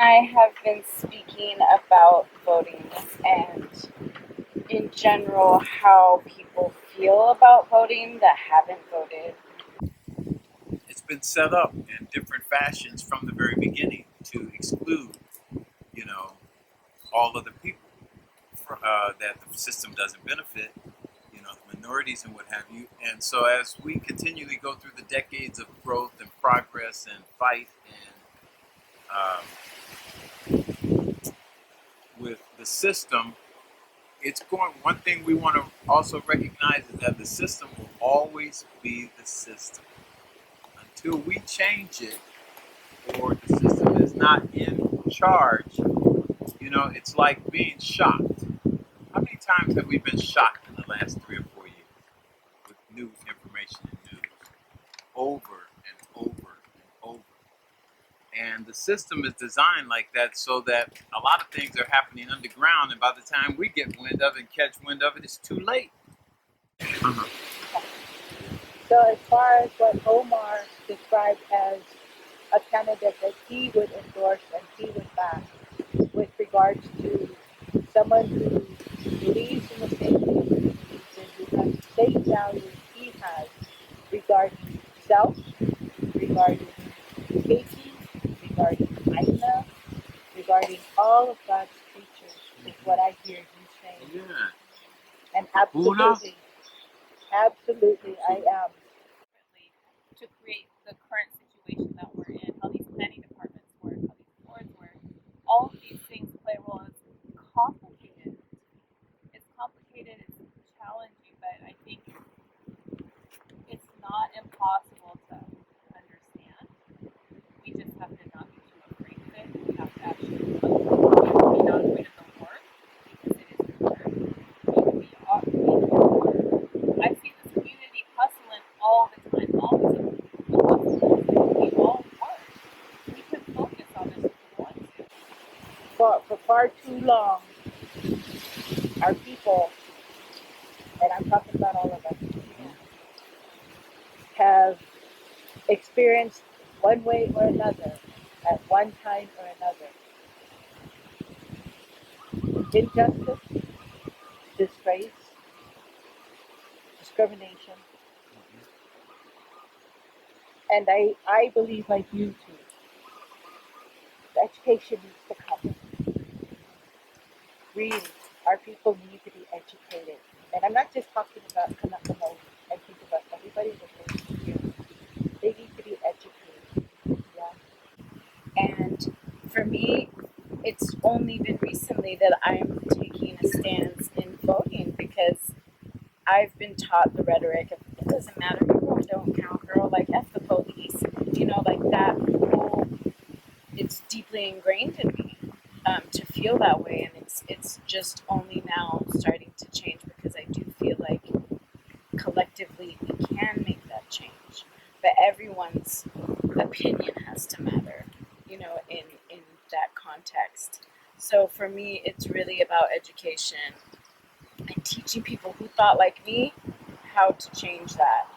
I have been speaking about voting and, in general, how people feel about voting that haven't voted. It's been set up in different fashions from the very beginning to exclude, you know, all of the people that the system doesn't benefit, the minorities and what have you. And so as we continually go through the decades of growth and progress and fight with the system, it's going. One thing we want to also recognize is that the system will always be the system until we change it or the system is not in charge. It's like being shocked. How many times have we been shocked in the last 3 or 4 years with new information and news over and over and over? And the system is designed like that so that a lot of things are happening underground, and by the time we get wind of it and catch wind of it, it's too late. Uh-huh. So as far as what Omar described as a candidate that he would endorse and he would back with regards to someone who believes in the same thing he believes in, who has the same values he has regarding self, regarding safety, regarding kindness, regarding all of God's creatures is what I hear you saying. Yeah. And absolutely I am. To create the current situation that we're in, how these planning departments work, how these boards work, all of these things play a role. It's complicated. It's complicated, it's challenging, but I think it's not impossible to understand. We just have to not be too afraid of it. We have to actually be not afraid of the work because it is work. I see this community hustling all the time. All these we all work. We can focus on this if we want to. For far too long, our people, and I'm talking about all of us, have experienced one way or another, at one time or another, injustice, disgrace, discrimination, and I believe like you too, the education needs to come. Really, our people need to be educated. And I'm not just talking about Kamekona. I think about everybody that lives here. They need to be educated. Yeah. And for me, it's only been recently that I'm taking a stance in voting because I've been taught the rhetoric of it doesn't matter, your vote don't count, girl, like F the police, like that whole, it's deeply ingrained in me to feel that way, and it's just only now starting to change because I do feel like collectively we can make that change, but everyone's opinion has to matter, in that context. So for me, it's really about education and teaching people who thought like me how to change that.